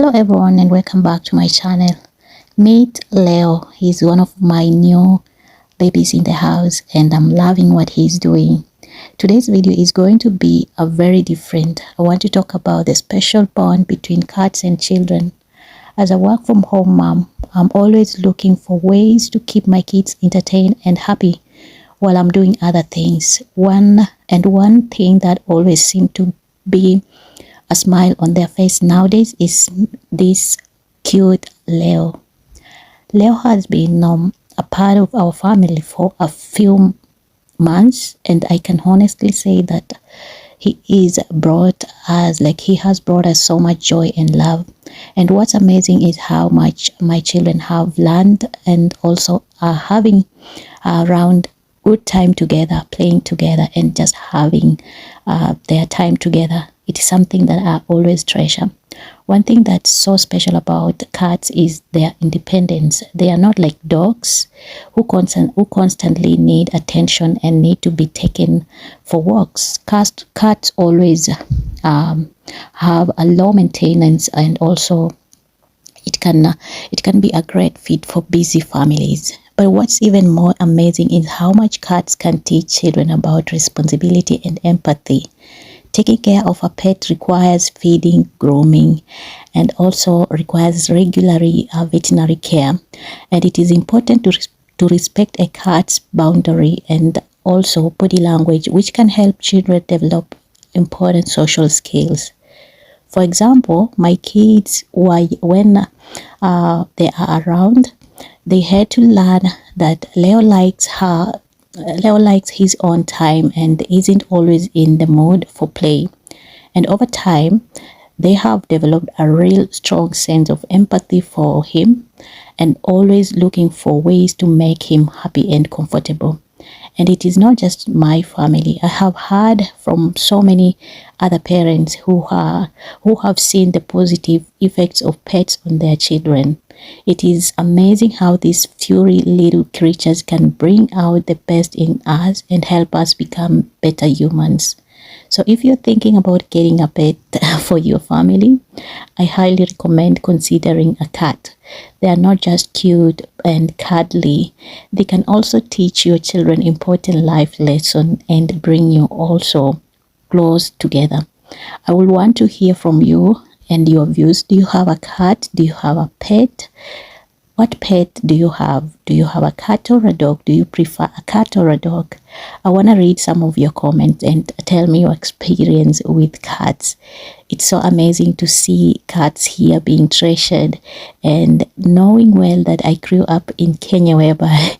Hello everyone and welcome back to my channel. Meet Leo. He's one of my new babies in the house and I'm loving what he's doing. Today's video is going to be a very different. I want to talk about the special bond between cats and children. As a work from home mom, I'm always looking for ways to keep my kids entertained and happy while I'm doing other things. One thing that always seems to be a smile on their face nowadays is this cute Leo. Leo has been a part of our family for a few months, and I can honestly say that he has brought us so much joy and love. And what's amazing is how much my children have learned and also are having around good time together, playing together and just having their time together. It is something that I always treasure. One thing that's so special about cats is their independence. They are not like dogs who constantly need attention and need to be taken for walks. Cats always have a low maintenance, and also it can be a great fit for busy families. But what's even more amazing is how much cats can teach children about responsibility and empathy. Taking care of a pet requires feeding, grooming, and also requires regularly veterinary care. And it is important to respect a cat's boundary and also body language, which can help children develop important social skills. For example, my kids, when they are around, they had to learn that Leo likes his own time and isn't always in the mood for play. And over time, they have developed a real strong sense of empathy for him and always looking for ways to make him happy and comfortable. And it is not just my family. I have heard from so many other parents who have seen the positive effects of pets on their children. It is amazing how these furry little creatures can bring out the best in us and help us become better humans. So if you're thinking about getting a pet for your family, I highly recommend considering a cat. They are not just cute and cuddly. They can also teach your children important life lessons and bring you also close together. I will want to hear from you and your views. Do you have a cat? Do you have a pet? What pet do you have? Do you have a cat or a dog? Do you prefer a cat or a dog? I want to read some of your comments and tell me your experience with cats. It's so amazing to see cats here being treasured, and knowing well that I grew up in Kenya, whereby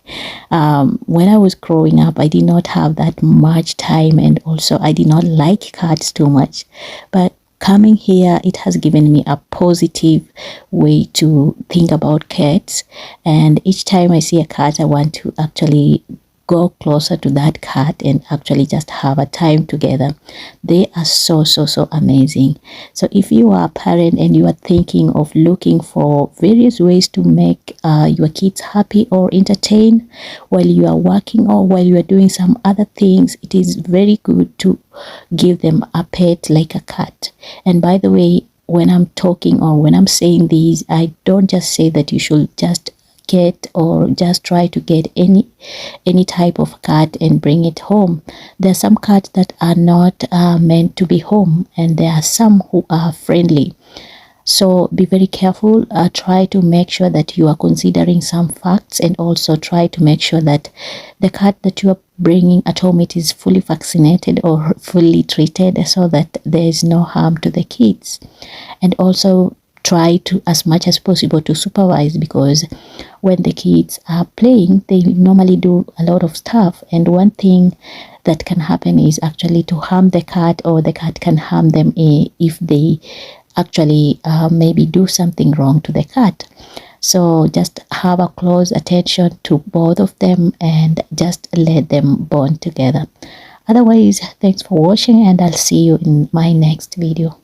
when I was growing up, I did not have that much time, and also I did not like cats too much. But coming here, it has given me a positive way to think about cats, and each time I see a cat, I want to actually go closer to that cat and actually just have a time together. They are so amazing. So if you are a parent and you are thinking of looking for various ways to make your kids happy or entertain while you are working or while you are doing some other things, it is very good to give them a pet like a cat. And by the way, when I'm talking or when I'm saying these, I don't just say that you should just get or just try to get any type of cat and bring it home. There are some cats that are not meant to be home, and there are some who are friendly. So be very careful. Try to make sure that you are considering some facts, and also try to make sure that the cat that you are bringing at home, it is fully vaccinated or fully treated, so that there is no harm to the kids. And also try to, as much as possible, to supervise, because when the kids are playing, they normally do a lot of stuff, and one thing that can happen is actually to harm the cat, or the cat can harm them if they actually maybe do something wrong to the cat. So just have a close attention to both of them and just let them bond together. Otherwise, thanks for watching, and I'll see you in my next video.